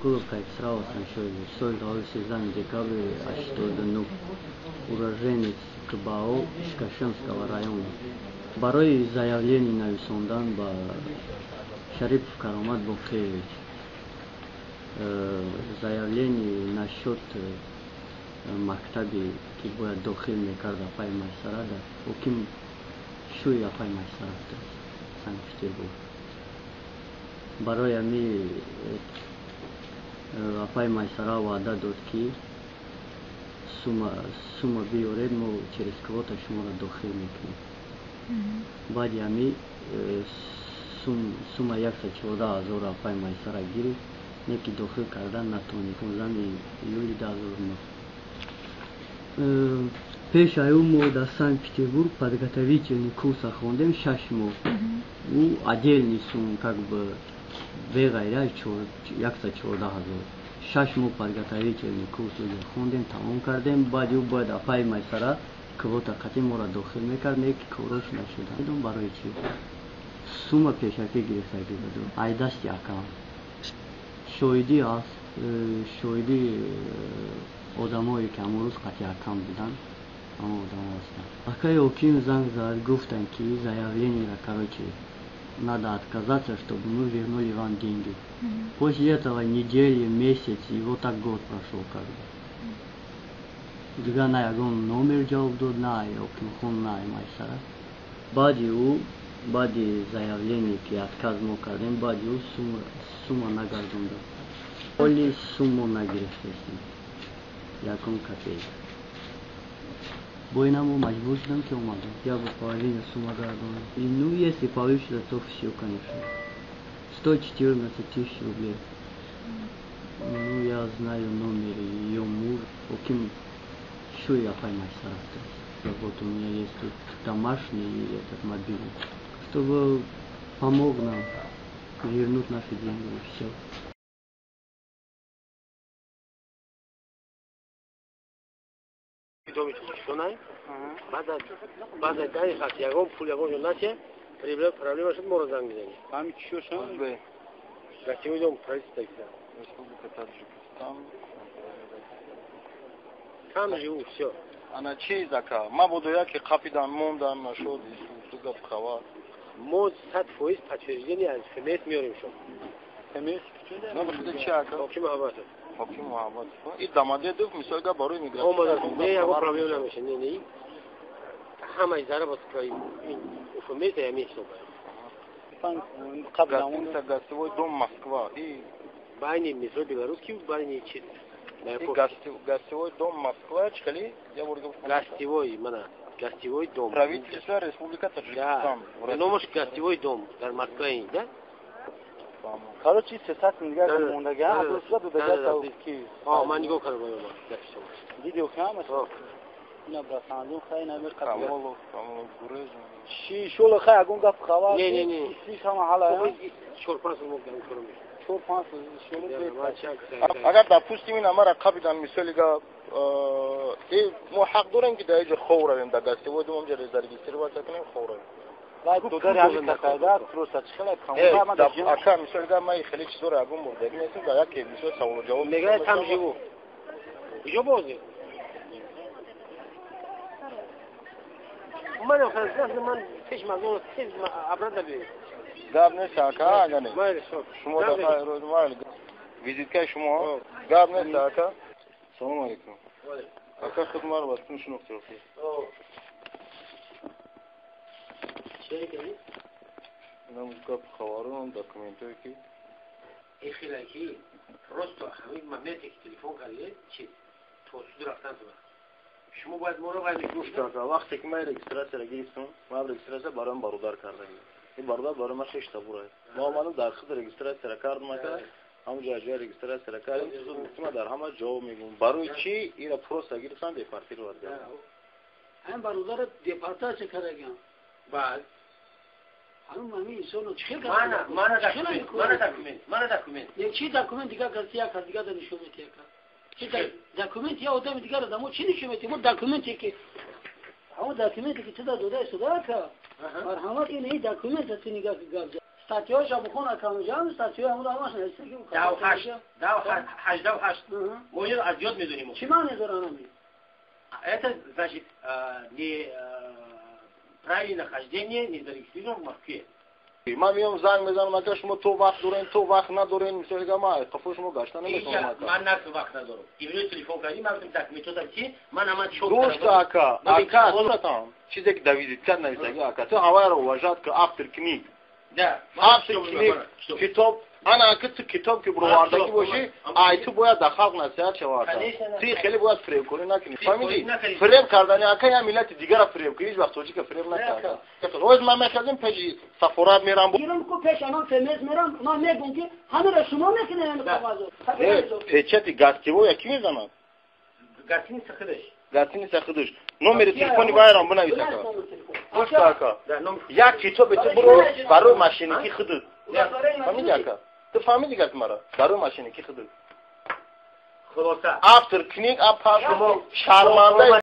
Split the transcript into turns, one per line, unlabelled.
Голубка экстравасан шойлу. Соль 27 декабря 89. Уроженец КБАО Шкашенского района. Барои заявление нависондан ба Шарипов Каромат Бохеевич. Заявление насчет мактаби, ки бояд дохил мекард апай Майсара дар ҳоким шӯи апай Майсара Санкт-Петербург. Барои ами апай Майсара ваъда дод ки сума биёред, мо через квота шуморо дохил мекунем. Баъди ами сума 114,000 апай Майсара гирифт, неки дохил кардан натонид 15 июли 2009. Пеш аю мо дар Санкт-Петербург подготовительный курс хондем 6 моҳ. У отдельный сум как бы вегайра 114,000. 6 моҳ подготовительный курс хондем, тамом кардем. Баъди ӯ бояд апай Майсара квота қатъи моро дохил мекард, неки корош нашуда. Медон барои чи сума пешакӣ гирифта гирифта айдасти аккаунт шоҳидӣ аст, шоҳидӣ одамое ки ҳамон рӯз қатъи аккаунт буданд, ҳамон одамо ҳастанд. Акаи ҳоким занг зад, гуфтанд ки заявлениеро короче надо отказаться, чтобы мы вернули вам деньги. После этого недели, месяц, и вот так год прошел как бы. Дига на ягон номер ҷавоб дод, на ҳокимхон, на Майсара. Баъди ӯ, баъди заявление ки отказ мо кардем, баъди ӯ сума нагардонда. Оли сума нагирифтем. Якум копейка. Бо ина мо маҷбур шудам ки омадем. Я бы половину сумма гардонам. И ну, если получится, то все, конечно. 114 000 рублей. Ну, я знаю номер ее муж. Оким шуй апай Майсара. Вот у меня есть тут домашний и этот мобильный. Чтобы помог нам вернуть наши деньги и все.
بعد از دهی خط یکم پول یکم جون نشه پرابلم شد مورد زنگ میزنی
همین چی شد به
گشتی میدونم پرایس تکیه
республика Таджикистан
там живу все
она чей заказ ما буду яки қапидан мондан нашод суга бхава
ما 100% подтверждение از фемес میاریم شما
фемес نه بخاطر چی ака
حکم محبت
حکم محبت این داماده دو مثال کا برای میگرفت
اومد نه یکم پرابلم نمیشه نه همه ذره با این فمس همیشه
صبح قبل اون گاستوی دوم مسکوا این
باینی مثل بلاروسی و باینی چی
گاستوی دوم مسکوا چکلی یا ورگو
گاستوی منه گاستوی دوم
правительство республика Таджикистан
номер гостевой дом در Москве این да
короче 300 нигар мондага адресла додага ки
من نگاه کردم
видео камера ина брасандун хай намер камолов гурез чи шола хай агон гап хава
не
си сама ҳала
4-5 мог дам кунам
4-5 шола агар допустим ин амара қабидан мисолига мо ҳақ дорем ки дар ҷо ховравем дар гастивои думам ҷа зарегистрироваться кунем ховравем ака мисолига ман хеле чизоро агон бурда месим дар яке мисол саволу ҷавоб
мега там живу ҷо бози من فيش مزون فيش أبرد بيه.
قاب نساكا يعني.
ما يرسل.
شو دفع روز ما فيزيت كاي شو قاب نساكا. السلام عليكم. أكا خدمة بس شنو اخترتي؟
شركة دي؟
أنا مقاب خوارون دوكيمنتوي كي.
إخي لكي رستو حبيب ما ميتك تليفون قال چی؟ توسط رفتن تو. شما باید ما رو باید گوش
داد. وقتی که من رجیستراسیون گرفتم، من رجیستراسیون برام برادر کردم. این برادر برای من خیلی تبوره. ما منو در خود رجیستراسیون کردم که همونجا جای رجیستراسیون کردم. تو در همه جا میگم. برای چی این پروسه گرفتن دیپارتی رو ورده.
هم برادر دیپارتا چه کردیم؟
بعد
همون مامی سونو چیکار
کرد؟ من داکومنت.
یک چی داکومنت دیگه کسیه که دیگه نشون میده. چه داکومنت یا آدم دیگه رو دامو چی نشون میده؟ مو داکومنتی که همون داکومنتی که تو داده است داده که مرحمت این داکومنت تو نگاه کن. استاتیوش بخونه کامجان استاتیو همون آماش نیست که
دو هشت مویل از یاد میدونیم
چی معنی داره نمی
это значит правильно хождение не зарегистрировано в Москве.
من میام زنگ میزنم اگه شما تو وقت ندارین میگم ما خفو شما گشتن نمیتونم
من نه وقت ندارم ایمیل تلفن کردی من گفتم так میتونم چی من هم شوق
دوست آقا حضرتم چیزی که دوید کرد نمیشه آقا تو هوا رو وجد که افتر کنی
ده
افتر کنی کتاب انا که کتاب که برواردگی باشه آیتو باید دخل نصیحت شود تی خیلی باید فریب کنی نکنی فهمیدی فریب کردن آقا یا ملت دیگر فریب کنی هیچ وقت توجی که فریب نکنه روز من میخوام پیجی سفارت میرم
میرم کو پیش انا فمیز میرم من میگم که همه را شما میکنین قواعد
پیچتی گاتیو یکی میزنن گاتینی سخدش نمره تلفنی بایرام بنویس آقا یک کتاب تو برو برای ماشینی خودت فهمیدی آقا تو فهمیدی که مرا برای ماشینی خودت
خلاصه
after کلیک اپ شما شرمنده